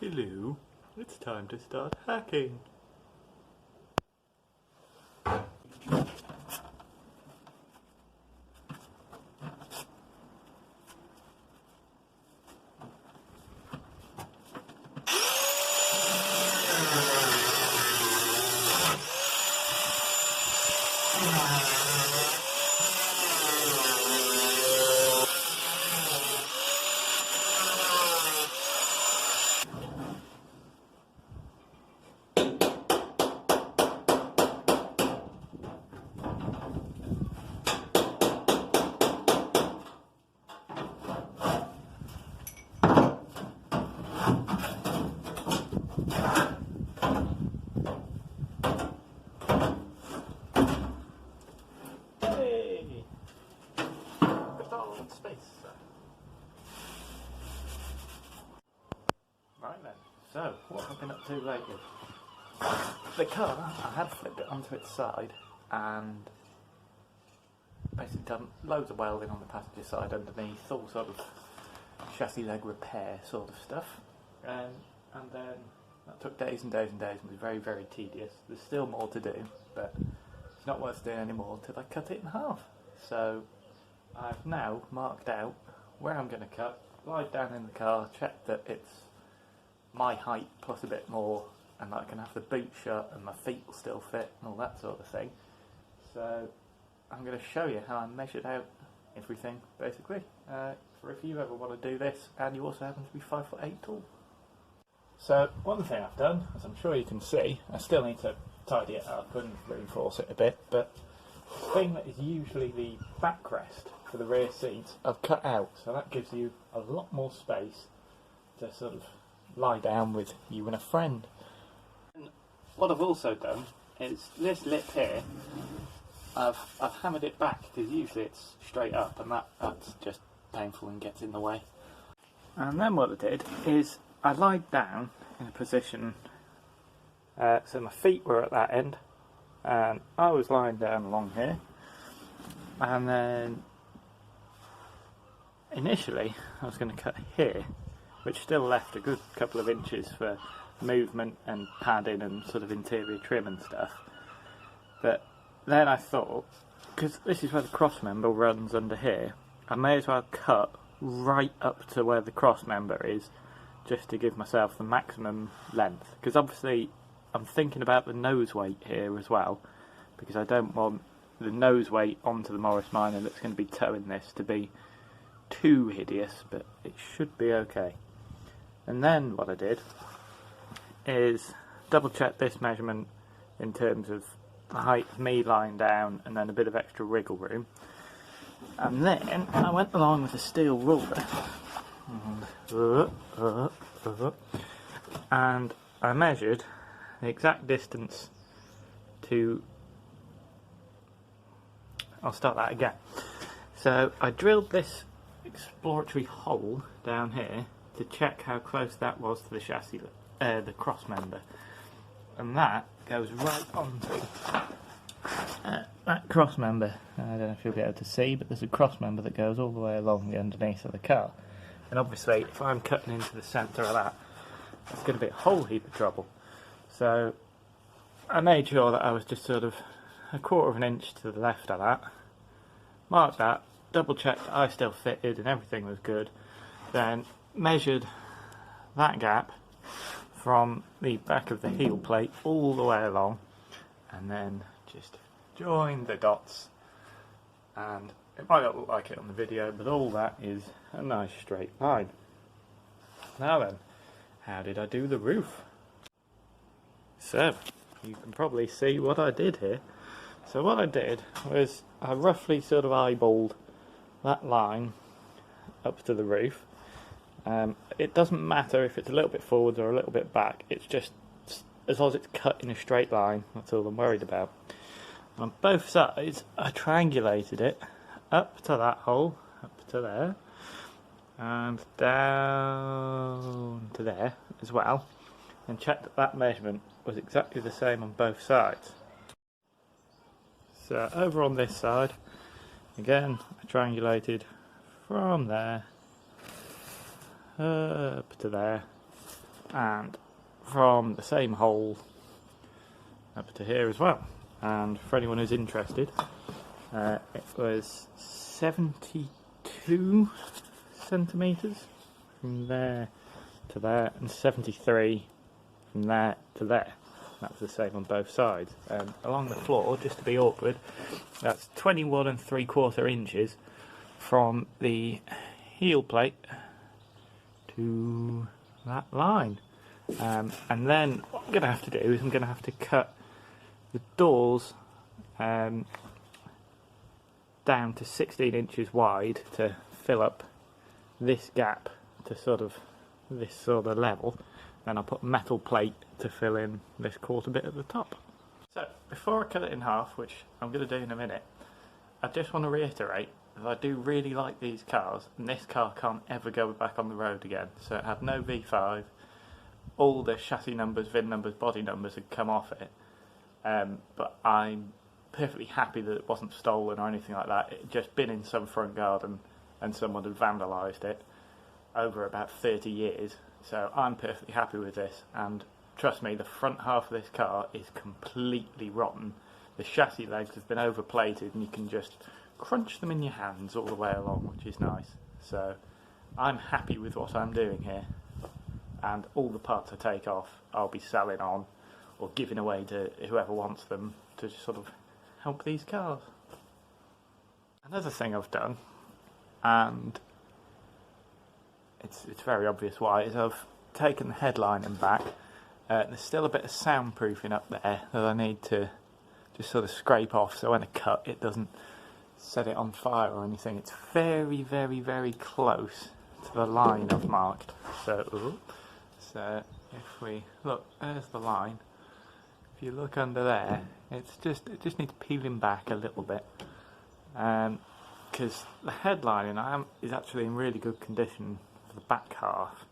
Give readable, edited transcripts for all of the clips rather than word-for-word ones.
Hello, it's time to start hacking. Hey! Good old space. Right then, so what have I been up to lately? The car, I had flipped it onto its side and basically done loads of welding on the passenger side underneath, all sort of chassis leg repair sort of stuff. And then that took days and days and days and was very, very tedious. There's still more to do, but it's not worth doing anymore till I cut it in half. So I've now marked out where I'm going to cut, lied down in the car, checked that it's my height plus a bit more, and that I can have the boot shut and my feet will still fit and all that sort of thing. So I'm going to show you how I measured out everything, basically, for if you ever want to do this and you also happen to be 5'8" tall. So one thing I've done, as I'm sure you can see, I still need to tidy it up and reinforce it a bit, but the thing that is usually the backrest for the rear seat I've cut out, so that gives you a lot more space to sort of lie down with you and a friend. And what I've also done is this lip here, I've hammered it back because usually it's straight up and that's just painful and gets in the way. And then what I did is I lied down in a position so my feet were at that end and I was lying down along here, and then initially I was going to cut here, which still left a good couple of inches for movement and padding and sort of interior trim and stuff. But then I thought, because this is where the cross member runs under here, I may as well cut right up to where the cross member is, just to give myself the maximum length. Because obviously I'm thinking about the nose weight here as well, because I don't want the nose weight onto the Morris Minor that's going to be towing this to be too hideous, but it should be okay. And then what I did is double check this measurement in terms of the height of me lying down and then a bit of extra wriggle room. And then I went along with a steel ruler and I measured the exact distance to... I'll start that again. So I drilled this exploratory hole down here to check how close that was to the chassis, the cross member, and that goes right onto that cross member. I don't know if you'll be able to see, but there's a cross member that goes all the way along the underneath of the car. And obviously, if I'm cutting into the centre of that, it's going to be a whole heap of trouble. So I made sure that I was just sort of a quarter of an inch to the left of that. Marked that, double checked I still fitted and everything was good. Then measured that gap from the back of the heel plate all the way along, and then just joined the dots. And it might not look like it on the video, but all that is a nice straight line. Now then, how did I do the roof? So, you can probably see what I did here. So what I did was I roughly sort of eyeballed that line up to the roof. It doesn't matter if it's a little bit forwards or a little bit back, it's just as long as it's cut in a straight line, that's all I'm worried about. On both sides I triangulated it up to that hole, up to there, and down to there as well, and checked that that measurement was exactly the same on both sides. So over on this side, again I triangulated from there up to there, and from the same hole up to here as well. And for anyone who's interested, it was 72 centimetres from there to there, and 73 from there to there. That's the same on both sides. Along the floor, just to be awkward, that's 21 3/4 inches from the heel plate to that line. And then what I'm going to have to do is I'm going to have to cut the doors down to 16 inches wide to fill up this gap to this sort of level. Then I'll put metal plate to fill in this quarter bit at the top. So before I cut it in half, which I'm going to do in a minute, I just want to reiterate that I do really like these cars, and this car can't ever go back on the road again. So it had no V5, all the chassis numbers, VIN numbers, body numbers had come off it, but I'm perfectly happy that it wasn't stolen or anything like that. It had just been in some front garden and someone had vandalised it over about 30 years. So I'm perfectly happy with this, and trust me, the front half of this car is completely rotten. The chassis legs have been overplated and you can just crunch them in your hands all the way along, which is nice. So I'm happy with what I'm doing here, and all the parts I take off I'll be selling on or giving away to whoever wants them to just sort of help these cars. Another thing I've done, and it's very obvious why, is I've taken the headlining back. There's still a bit of soundproofing up there that I need to just sort of scrape off so when I cut it doesn't set it on fire or anything. It's very, very, very close to the line I've marked. So if we look, there's the line. If you look under there, it just needs peeling back a little bit. Because the headlining is actually in really good condition for the back half,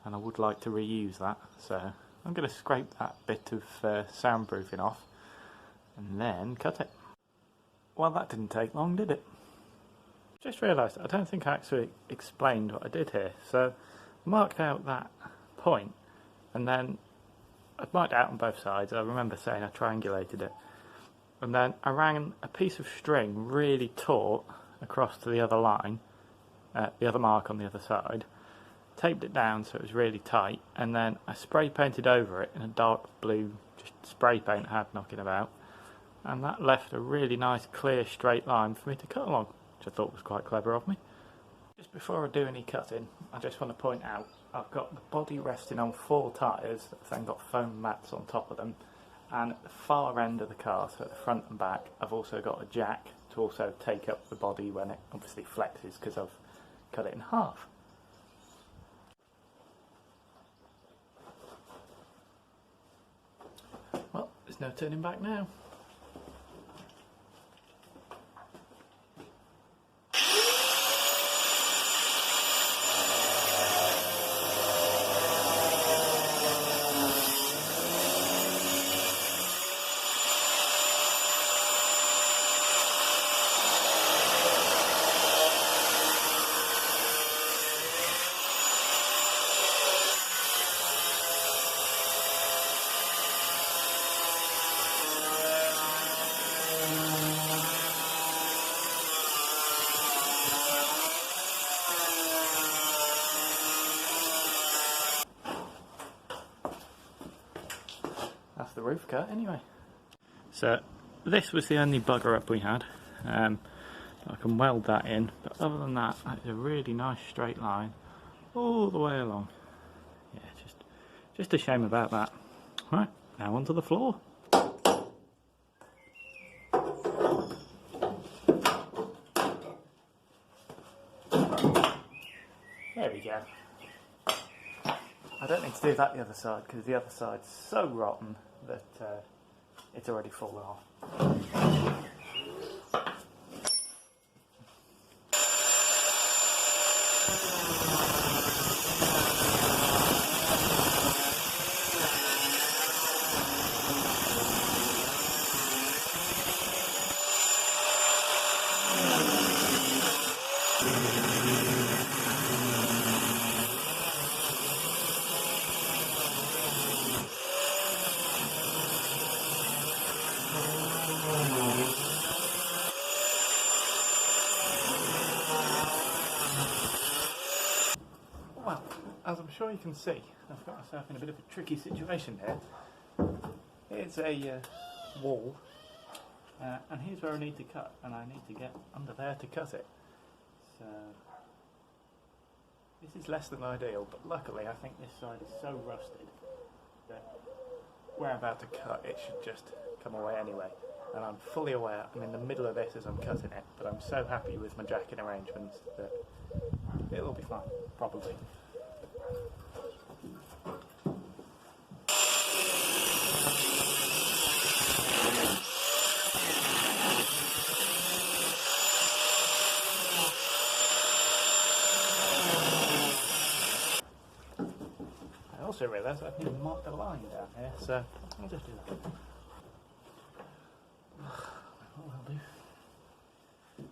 and I would like to reuse that. So I'm going to scrape that bit of soundproofing off and then cut it. Well, that didn't take long, did it? Just realised I don't think I actually explained what I did here. So I marked out that point, and then I'd marked out on both sides. I remember saying I triangulated it, and then I ran a piece of string really taut across to the other line, the other mark on the other side, taped it down so it was really tight, and then I spray painted over it in a dark blue, just spray paint I had knocking about, and that left a really nice clear straight line for me to cut along, which I thought was quite clever of me. Just before I do any cutting, I just want to point out I've got the body resting on 4 tyres that's then got foam mats on top of them, and at the far end of the car, so at the front and back, I've also got a jack to also take up the body when it obviously flexes because I've cut it in half. Well, there's no turning back now. That's the roof cut anyway. So this was the only bugger up we had. I can weld that in, but other than that, that's a really nice straight line all the way along. Yeah, just a shame about that. Right, now onto the floor. There we go. I don't need to do that the other side because the other side's so rotten that it's already fallen off. as I'm sure you can see, I've got myself in a bit of a tricky situation here. Here's a wall, and here's where I need to cut, and I need to get under there to cut it. So this is less than ideal, but luckily I think this side is so rusted that where I'm about to cut it should just come away anyway. And I'm fully aware I'm in the middle of this as I'm cutting it, but I'm so happy with my jacking arrangements that it'll be fine, probably. I also realised I need to mark the line down here, so I'll just do that. What I'll do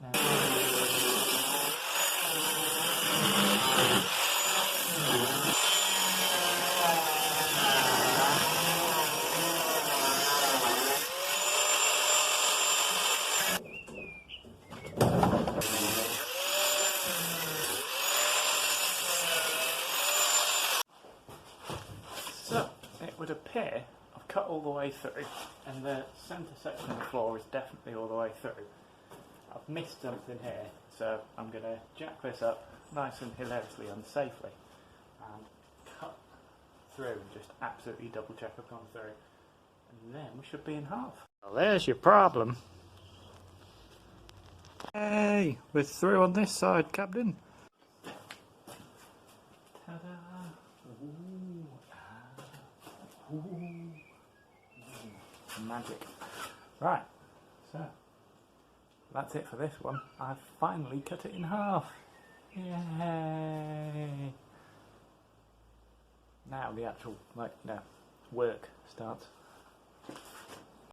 now. So, it would appear I've cut all the way through, and the centre section of the floor is definitely all the way through. I've missed something here, so I'm going to jack this up nice and hilariously and safely, and cut through and just absolutely double check I've gone through, and then we should be in half. Well, there's your problem. Hey, we're through on this side, Captain. Ta-da! Ooh. Ooh. Magic. Right, so that's it for this one. I've finally cut it in half. Yay! Now the actual work starts.